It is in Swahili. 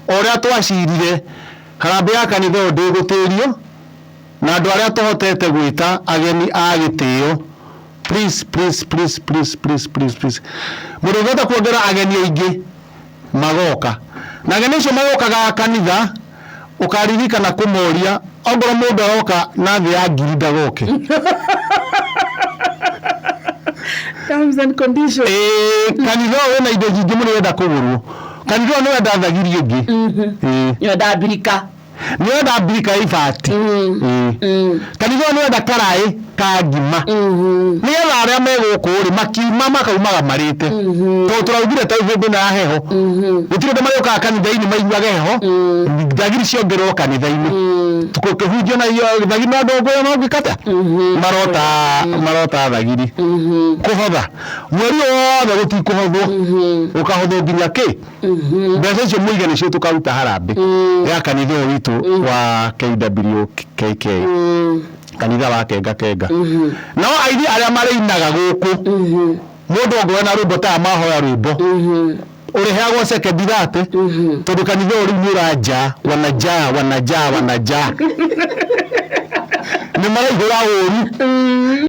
oria twacirire harambe ya kanitha ndigutirio na andu aria tuhotete gwita ageni a gitio. Please murugeta kuongera ageni aingi magoka na ageni icio magokaga kanitha ukaririkana kumoria ongoro mundu aroka na thĩ ya ngiri ndagoke. Terms and conditions. Kanitha wena indo nyingĩ mũno wenda kũgũrwo. Kanitha nĩ wenda thagiri ĩngĩ. Nĩ wenda birika. Nĩ wenda birika ibati. Kanitha nĩ wenda karaĩ ka ngima. Nĩgetha arĩa megũkũ rĩ makiuma makaumaga marĩte. Tondũ tũraugire ta hĩndĩ na heho. Gũtirĩ andũ marĩũkaga kanitha-inĩ maiguaga heho. Thagiri ciongererwo kanitha-inĩ. Tukũhunjio na thagiri na andũ ngũyo no ngĩkata. Marota thagiri. Kũhotha. Mweri wothe gũtikũhothwo. Ũkahotho nginya kĩ? Mbeca icio mũige nĩcio tũkaruta harambĩ ya kanitha ũyũ witũ wa KWKK. Kanitha wa Kenga. No aini arĩa marĩinaga gũkũ mũndũ ongwe na rwĩmbo ta mahoya rwĩmbo ũrĩheagwo sekendi 30 tondũ kanitha ũrĩ nĩ ũranja wanaja nĩ maraihũra ũru.